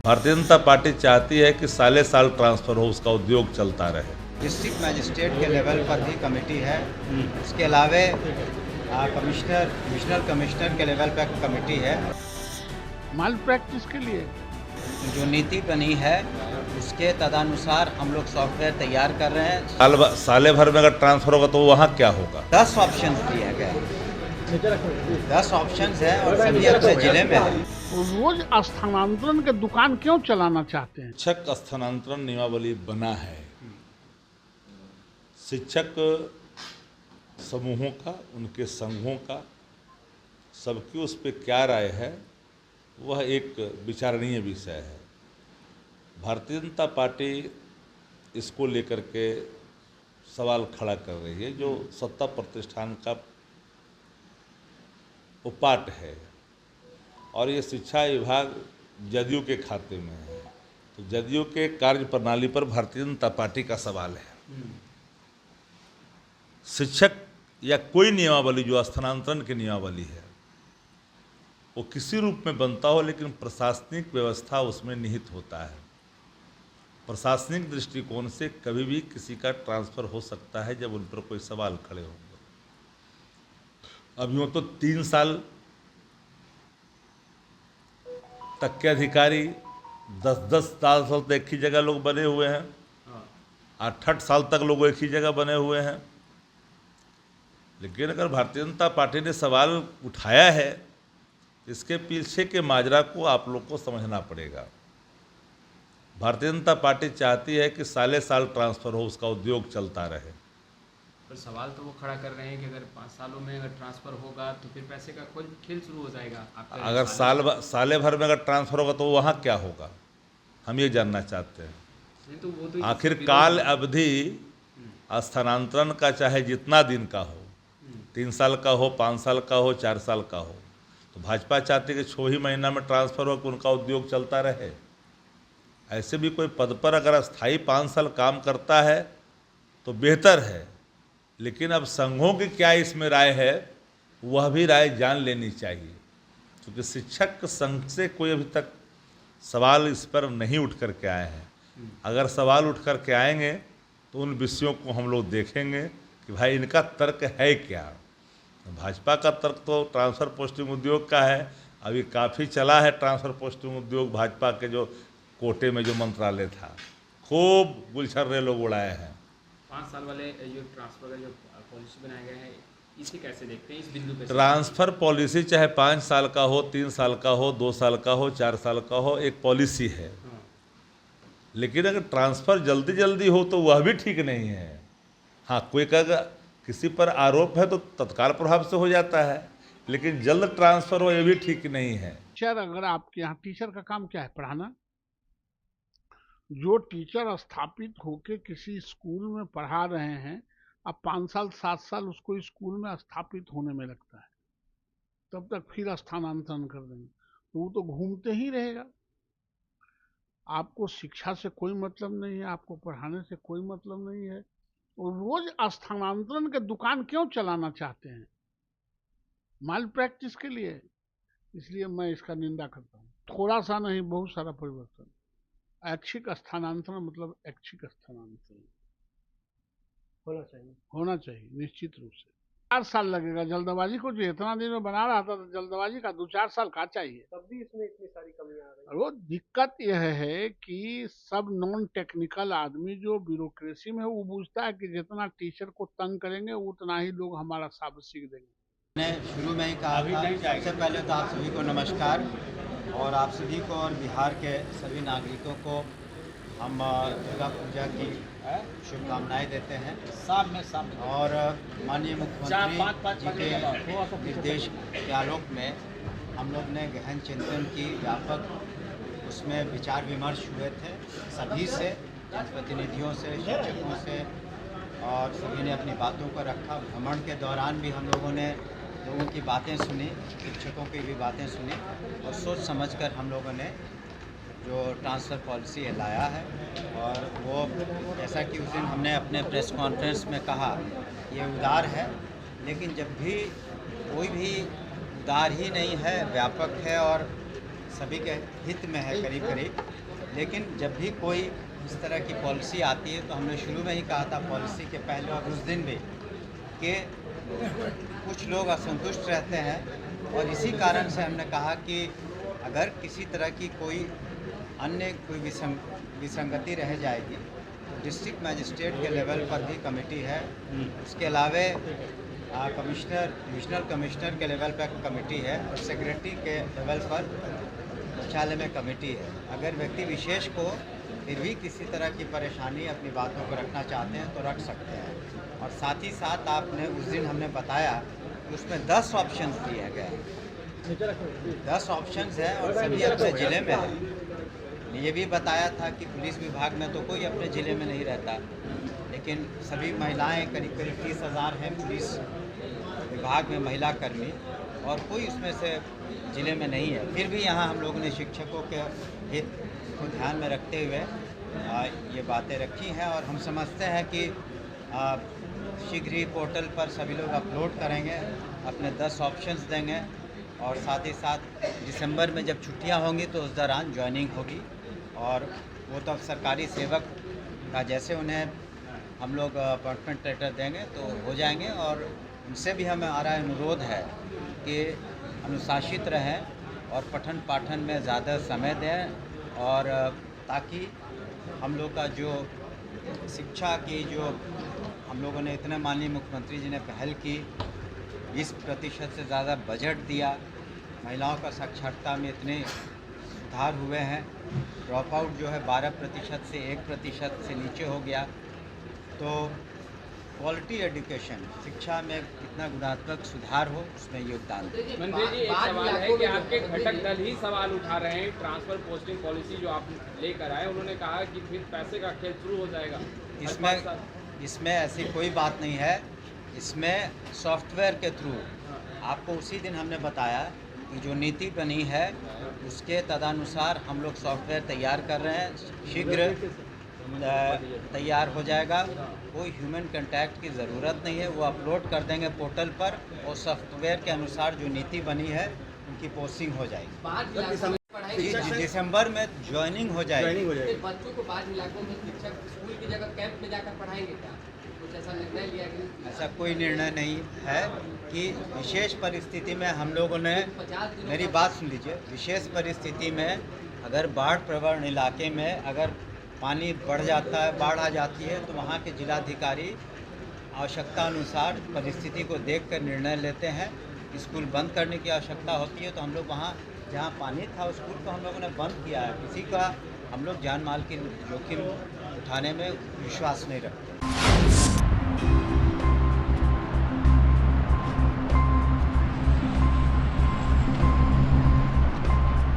Bharatiya Janata party चाहती है कि साले साल ट्रांसफर हो, उसका उद्योग चलता रहे। डिस्ट्रिक्ट मजिस्ट्रेट के लेवल पर भी कमेटी है। इसके अलावे डिविजनल कमिश्नर के लेवल पर कमेटी है। माल प्रैक्टिस के लिए जो नीति बनी है उसके तदनुसार हम लोग सॉफ्टवेयर तैयार कर रहे हैं। साले भर में अगर ट्रांसफर होगा तो वहाँ क्या होगा? 10 ऑप्शन दिए गए, 10 ऑप्शन है और सभी अच्छे जिले में है। रोज स्थानांतरण के दुकान क्यों चलाना चाहते हैं? शिक्षक स्थानांतरण नियमावली बना है। शिक्षक समूहों का, उनके संघों का, सबकी उस पर क्या राय है वह एक विचारणीय विषय है। भारतीय जनता पार्टी इसको लेकर के सवाल खड़ा कर रही है। जो सत्ता प्रतिष्ठान का उपाट है और ये शिक्षा विभाग जदयू के खाते में है, तो जदयू के कार्य प्रणाली पर भारतीय जनता पार्टी का सवाल है। शिक्षक या कोई नियमावली जो स्थानांतरण की नियमावली है वो किसी रूप में बनता हो, लेकिन प्रशासनिक व्यवस्था उसमें निहित होता है। प्रशासनिक दृष्टिकोण से कभी भी किसी का ट्रांसफ़र हो सकता है जब उन पर कोई सवाल खड़े होंगे। अब यूँ तो 3 साल तक के अधिकारी 10-10 साल तक एक ही जगह लोग बने हुए हैं, 8-8 साल तक लोग एक ही जगह बने हुए हैं। लेकिन अगर भारतीय जनता पार्टी ने सवाल उठाया है, इसके पीछे के माजरा को आप लोग को समझना पड़ेगा। भारतीय जनता पार्टी चाहती है कि साले साल ट्रांसफ़र हो, उसका उद्योग चलता रहे। पर सवाल तो वो खड़ा कर रहे हैं कि अगर 5 सालों में अगर ट्रांसफ़र होगा तो फिर पैसे का कोई खेल शुरू हो जाएगा। अगर साले भर में अगर ट्रांसफ़र होगा तो वहाँ क्या होगा, हम ये जानना चाहते हैं। तो वो तो आखिर काल अवधि स्थानांतरण का चाहे जितना दिन का हो, 3 साल का हो, 5 साल का हो, 4 साल का हो, तो भाजपा चाहती है कि 6 ही महीना में ट्रांसफ़र हो कि उनका उद्योग चलता रहे। ऐसे भी कोई पद पर अगर अस्थायी 5 साल काम करता है तो बेहतर है, लेकिन अब संघों की क्या इसमें राय है वह भी राय जान लेनी चाहिए, क्योंकि शिक्षक संघ से कोई अभी तक सवाल इस पर नहीं उठ कर के आए हैं। अगर सवाल उठ कर के आएंगे तो उन विषयों को हम लोग देखेंगे कि भाई इनका तर्क है क्या। भाजपा का तर्क तो ट्रांसफ़र पोस्टिंग उद्योग का है। अभी काफ़ी चला है ट्रांसफ़र पोस्टिंग उद्योग। भाजपा के जो कोटे में जो मंत्रालय था, खूब गुलछर्रे लोग उड़ाए हैं। 5 साल वाले जो ट्रांसफ़र का जो पॉलिसी बनाया गया है, इसे कैसे देखते हैं इस बिंदु पे? ट्रांसफ़र पॉलिसी चाहे 5 साल का हो, 3 साल का हो, 2 साल का हो, 4 साल का हो, एक पॉलिसी है। लेकिन अगर ट्रांसफ़र जल्दी जल्दी हो तो वह भी ठीक नहीं है। हाँ, कोई अगर किसी पर आरोप है तो तत्काल प्रभाव से हो जाता है, लेकिन जल्द ट्रांसफ़र हो ये भी ठीक नहीं है। टीचर, अगर आपके यहाँ टीचर का काम क्या है? पढ़ाना। जो टीचर स्थापित होके किसी स्कूल में पढ़ा रहे हैं, अब 5 साल 7 साल उसको स्कूल में स्थापित होने में लगता है, तब तक फिर स्थानांतरण कर देंगे तो वो तो घूमते ही रहेगा। आपको शिक्षा से कोई मतलब नहीं है, आपको पढ़ाने से कोई मतलब नहीं है, और रोज स्थानांतरण के दुकान क्यों चलाना चाहते हैं? माल प्रैक्टिस के लिए। इसलिए मैं इसका निंदा करता हूँ। थोड़ा सा नहीं, बहुत सारा परिवर्तन। ऐच्छिक स्थानांतरण मतलब ऐच्छिक स्थानांतरण होना चाहिए निश्चित रूप से। 4 साल लगेगा। जल्दबाजी को जो इतना दिन में बना रहा था, तो जल्दबाजी का 2-4 साल का चाहिए। तब भी इसमें इतनी सारी कमियां आ रही और वो दिक्कत यह है कि सब नॉन टेक्निकल आदमी जो ब्यूरोक्रेसी में है वो पूछता है कि जितना टीचर को तंग करेंगे उतना ही लोग हमारा शाबाश सीख देंगे। मैंने शुरू में ही कहा था, सबसे पहले तो आप सभी को नमस्कार, और आप सभी को और बिहार के सभी नागरिकों को हम दुर्गा पूजा की शुभकामनाएं देते हैं। और माननीय मुख्यमंत्री जी के निर्देश के आलोक में हम लोग ने गहन चिंतन की, व्यापक उसमें विचार विमर्श हुए थे सभी से, जनप्रतिनिधियों से, शिक्षकों से, और सभी ने अपनी बातों को रखा। भ्रमण के दौरान भी हम लोगों ने लोगों की बातें सुनी, शिक्षकों की भी बातें सुनी, और सोच समझकर हम लोगों ने जो ट्रांसफ़र पॉलिसी लाया है। और वो जैसा कि उस दिन हमने अपने प्रेस कॉन्फ्रेंस में कहा, ये उदार है, लेकिन जब भी कोई भी उदार ही नहीं है, व्यापक है और सभी के हित में है करीब करीब, लेकिन जब भी कोई इस तरह की पॉलिसी आती है तो हमने शुरू में ही कहा था पॉलिसी के पहले और उस दिन भी कि कुछ लोग असंतुष्ट रहते हैं और इसी कारण से हमने कहा कि अगर किसी तरह की कोई अन्य कोई विसंगति रह जाएगी तो डिस्ट्रिक्ट मजिस्ट्रेट के लेवल पर भी कमेटी है। उसके अलावा कमिश्नर डिविजनल कमिश्नर के लेवल पर कमेटी है और सेक्रेटरी के लेवल पर मुख्यालय में कमेटी है। अगर व्यक्ति विशेष को फिर भी किसी तरह की परेशानी अपनी बातों को रखना चाहते हैं तो रख सकते हैं। और साथ ही साथ आपने उस दिन हमने बताया कि उसमें 10 ऑप्शंस दिए गए हैं, 10 ऑप्शंस हैं और सभी अपने ज़िले में है। ये भी बताया था कि पुलिस विभाग में तो कोई अपने ज़िले में नहीं रहता, लेकिन सभी महिलाएं करीब 30,000 हैं पुलिस विभाग में महिला कर्मी और कोई उसमें से ज़िले में नहीं है। फिर भी यहाँ हम लोगों ने शिक्षकों के हित को ध्यान में रखते हुए ये बातें रखी हैं और हम समझते हैं कि शीघ्र ही पोर्टल पर सभी लोग अपलोड करेंगे, अपने 10 ऑप्शंस देंगे और साथ ही साथ दिसंबर में जब छुट्टियां होंगी तो उस दौरान ज्वाइनिंग होगी और वो तो सरकारी सेवक का जैसे उन्हें हम लोग अपॉइंटमेंट लेटर देंगे तो हो जाएंगे। और उनसे भी हमारा अनुरोध है कि अनुशासित रहें और पठन पाठन में ज़्यादा समय दें और ताकि हम लोग का जो शिक्षा की जो हम लोगों ने इतने माननीय मुख्यमंत्री जी ने पहल की, 20% से ज़्यादा बजट दिया, महिलाओं का साक्षरता में इतने सुधार हुए हैं, ड्रॉप आउट जो है 12% से 1% से नीचे हो गया। तो क्वालिटी एजुकेशन शिक्षा में कितना गुणात्मक सुधार हो उसमें योगदान दें। मंत्री जी एक सवाल है कि आपके घटक दल ही सवाल उठा रहे हैं, ट्रांसफर पोस्टिंग पॉलिसी जो आप लेकर आए, उन्होंने कहा कि फिर पैसे का खेल शुरू हो जाएगा। इसमें ऐसी कोई बात नहीं है। इसमें सॉफ्टवेयर के थ्रू आपको उसी दिन हमने बताया कि जो नीति बनी है उसके तदनुसार हम लोग सॉफ्टवेयर तैयार कर रहे हैं, शीघ्र तैयार हो जाएगा। कोई ह्यूमन कांटेक्ट की ज़रूरत नहीं है, वो अपलोड कर देंगे पोर्टल पर और सॉफ्टवेयर के अनुसार जो नीति बनी है उनकी पोस्टिंग हो जाएगी। जी दिसंबर में ज्वाइनिंग हो जाएगी। बच्चों को बाद इलाकों में शिक्षक स्कूल की जगह कैंप में जाकर पढ़ाएंगे क्या? कुछ ऐसा निर्णय लिया गया? ऐसा कोई निर्णय नहीं है कि विशेष परिस्थिति में हम लोगों ने, मेरी बात सुन लीजिए, विशेष परिस्थिति में अगर बाढ़ प्रवण इलाके में अगर पानी बढ़ जाता है, बाढ़ आ जाती है तो वहाँ के जिलाधिकारी आवश्यकता अनुसार परिस्थिति को देखकर निर्णय लेते हैं। स्कूल बंद करने की आवश्यकता होती है तो हम लोग वहाँ जहाँ पानी था उस स्कूल को हम लोगों ने बंद किया है। किसी का हम लोग जान माल की जोखिम उठाने में विश्वास नहीं रखते।